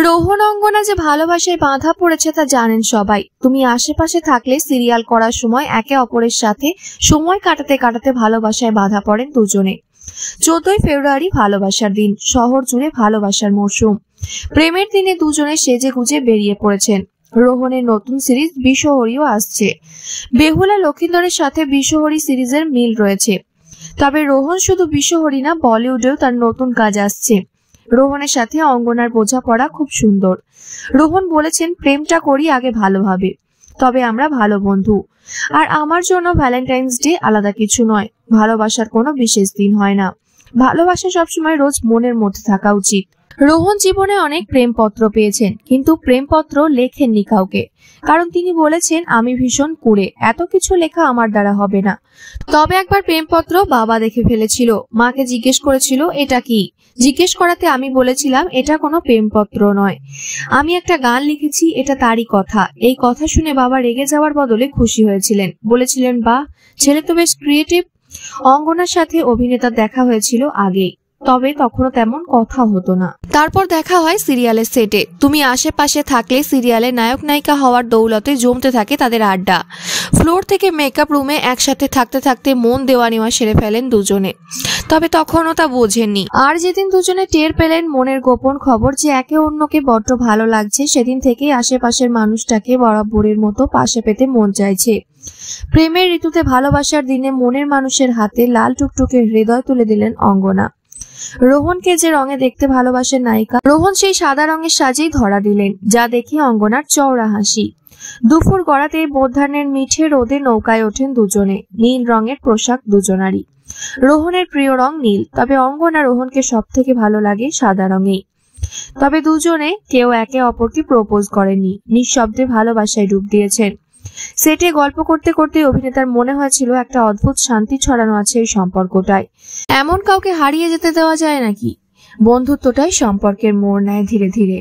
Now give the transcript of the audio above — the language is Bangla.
রোহন অঙ্গনা যে ভালোবাসায় বাঁধা পড়েছে তা জানেন সবাই। তুমি আশেপাশে থাকলে সিরিয়াল করার সময় একে অপরের সাথে সময় কাটাতে কাটাতে ভালোবাসায় বাঁধা পড়েন দুজনে। 14ই ফেব্রুয়ারি ভালোবাসার দিন, শহর জুড়ে ভালোবাসার মরশুম। প্রেমের দিনে দুজনে সেজে গুজে বেরিয়ে পড়েছেন। রোহনের নতুন সিরিজ বিশ্বহরীও আসছে। বেহুলা লক্ষিন্দরের সাথে বিশ্বহরী সিরিজের মিল রয়েছে। তবে রোহন শুধু বিশ্বহরী না, বলিউডেও তার নতুন কাজ আসছে। রোহনের সাথে অঙ্গনার বোঝাপড়া খুব সুন্দর। রোহন বলেছেন, প্রেমটা করি আগে ভালোভাবে, তবে আমরা ভালো বন্ধু। আর আমার জন্য ভ্যালেন্টাইন্স ডে আলাদা কিছু নয়, ভালোবাসার কোনো বিশেষ দিন হয় না। ভালোবাসা সবসময় রোজ মনের মধ্যে থাকা উচিত। রোহন জীবনে অনেক প্রেমপত্র পেয়েছেন, কিন্তু প্রেমপত্র লেখেননি কাউকে, কারণ তিনি বলেছেন, আমি ভীষণ কুঁড়ে, এত কিছু লেখা আমার দ্বারা হবে না। তবে একবার প্রেমপত্র বাবা দেখে ফেলেছিল। মাকে জিজ্ঞেস করেছিল এটা কি। জিজ্ঞেস করাতে আমি বলেছিলাম এটা কোনো প্রেমপত্র নয়, আমি একটা গান লিখেছি, এটা তারই কথা। এই কথা শুনে বাবা রেগে যাওয়ার বদলে খুশি হয়েছিলেন, বলেছিলেন, বাহ, ছেলে তো বেশ ক্রিয়েটিভ। অঙ্গনার সাথে অভিনেতার দেখা হয়েছিল আগেই, তবে তখনও তেমন কথা হতো না। তারপর দেখা হয় সিরিয়ালের সেটে। তুমি আশেপাশে থাকলে সিরিয়ালে নায়ক নায়িকা হওয়ার দৌলতে জমতে থাকে তাদের আড্ডা। ফ্লোর থেকে মেকআপ রুমে একসাথে থাকতে থাকতে মন দেওয়া নেওয়া সেরে ফেলেন দুজনে। তবে তখনও তা বোঝেননি। আর যেদিন দুজনে টের পেলেন মনের গোপন খবর যে একে অন্যকে বড্ড ভালো লাগছে, সেদিন থেকেই আশেপাশের মানুষটাকে বরাবরের মতো পাশে পেতে মন চাইছে। প্রেমের ঋতুতে ভালোবাসার দিনে মনের মানুষের হাতে লাল টুকটুকে হৃদয় তুলে দিলেন অঙ্গনা। রোহনকে যে রঙে দেখতে ভালোবাসেন নায়িকা, রোহন সেই সাদা রঙের সাজেই ধরা দিলেন, যা দেখে অঙ্গনার চওড়া হাসি। দুপুর গড়াতে মধ্যাহ্নের মিঠে রোদে নৌকায় ওঠেন দুজনে। নীল রঙের পোশাক দুজনারই। রোহনের প্রিয় রং নীল, তবে অঙ্গনা রোহনকে সব থেকে ভালো লাগে সাদা রঙেই। তবে দুজনে কেউ একে অপরকে প্রপোজ করেননি, নিঃশব্দে ভালোবাসায় ডুব দিয়েছেন। সেটে গল্প করতে করতে অভিনেতার মনে হয়েছিল একটা অদ্ভুত শান্তি ছড়ানো আছে এই সম্পর্কটায়। এমন কাউকে হারিয়ে যেতে দেওয়া যায় নাকি? বন্ধুত্বটাই সম্পর্কের মোড় নেয় ধীরে ধীরে।